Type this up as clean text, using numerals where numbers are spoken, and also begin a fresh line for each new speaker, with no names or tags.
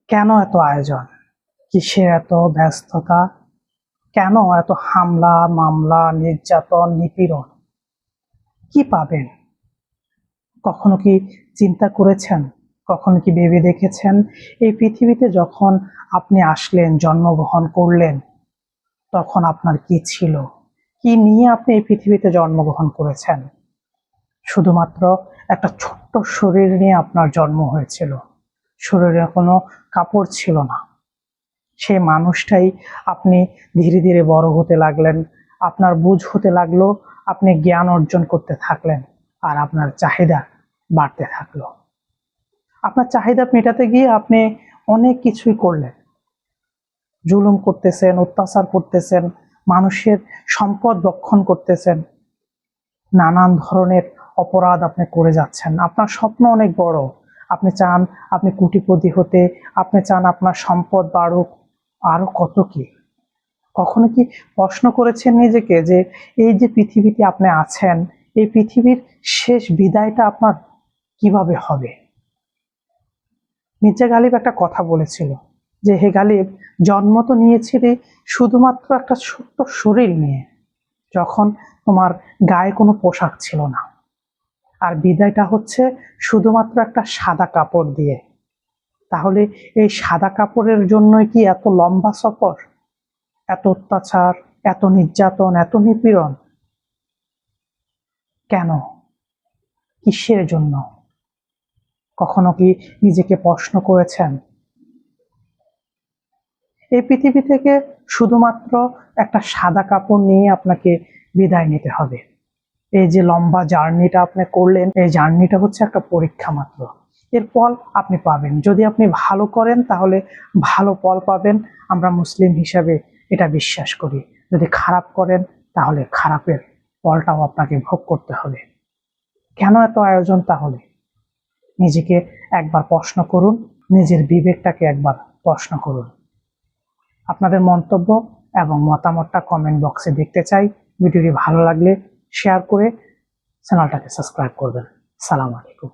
কেন এত আয়োজন? কিসের এত ব্যস্ততা? কেন এত হামলা, মামলা, নির্যাতন, নিপীড়ন? কি পাবেন? কখনো কি চিন্তা করেছেন? কখনো কি ভেবে দেখেছেন এই পৃথিবীতে যখন আপনি আসলেন, জন্মগ্রহণ করলেন, তখন আপনার কি ছিল? কি নিয়ে আপনি এই পৃথিবীতে জন্মগ্রহণ করেছেন? শুধুমাত্র একটা ছোট্ট শরীর নিয়ে আপনার জন্ম হয়েছিল। শরীরে কোনো কাপড় ছিল না। সে মানুষটাই আপনি ধীরে ধীরে বড় হতে লাগলেন, আপনার বুঝ হতে লাগলো, আপনি জ্ঞান অর্জন করতে থাকলেন, আর আপনার চাহিদা বাড়তে থাকলো। আপনার চাহিদা মেটাতে গিয়ে আপনি অনেক কিছুই করলেন, জুলুম করতেছেন, অত্যাচার করতেছেন, মানুষের সম্পদ রক্ষণ করতেছেন, নানান ধরনের অপরাধ আপনি করে যাচ্ছেন। আপনার স্বপ্ন অনেক বড়, আপনি চান আপনি কোটিপতি হতে, আপনি চান আপনার সম্পদ বাড়ুক, আরো কত কি। কখনো কি প্রশ্ন করেছেন নিজেকে যে এই যে পৃথিবীতে আপনি আছেন, এই পৃথিবীর শেষ বিদায়টা আপনার কিভাবে হবে? মির্জা গালিব একটা কথা বলেছিল যে, হে গালিব, জন্ম তো নিয়েছিলি শুধুমাত্র একটা ছোট্ট শরীর নিয়ে, যখন তোমার গায়ে কোনো পোশাক ছিল না, আর বিদায়টা হচ্ছে শুধুমাত্র একটা সাদা কাপড় দিয়ে। তাহলে এই সাদা কাপড়ের জন্যই কি এত লম্বা সফর, এত অত্যাচার, এত নির্যাতন, এত নিপীড়ন? কেন? কিসের জন্য? কখনো কি নিজেকে প্রশ্ন করেছেন? এই পৃথিবী থেকে শুধুমাত্র একটা সাদা কাপড় নিয়ে আপনাকে বিদায় নিতে হবে। এই যে লম্বা জার্নিটা আপনি করলেন, এই জার্নিটা হচ্ছে একটা পরীক্ষা মাত্র। এর ফল আপনি পাবেন। যদি আপনি ভালো করেন তাহলে ভালো ফল পাবেন, আমরা মুসলিম হিসাবে এটা বিশ্বাস করি। যদি খারাপ করেন তাহলে খারাপের ফলটাও আপনাকে ভোগ করতে হবে। কেন এত আয়োজন তাহলে? নিজেকে একবার প্রশ্ন করুন, নিজের বিবেকটাকে একবার প্রশ্ন করুন। আপনাদের মন্তব্য এবং মতামতটা কমেন্ট বক্সে দেখতে চাই। ভিডিওটি ভালো লাগলে শেয়ার করে চ্যানেলটাকে সাবস্ক্রাইব করবেন। সালাম আলাইকুম।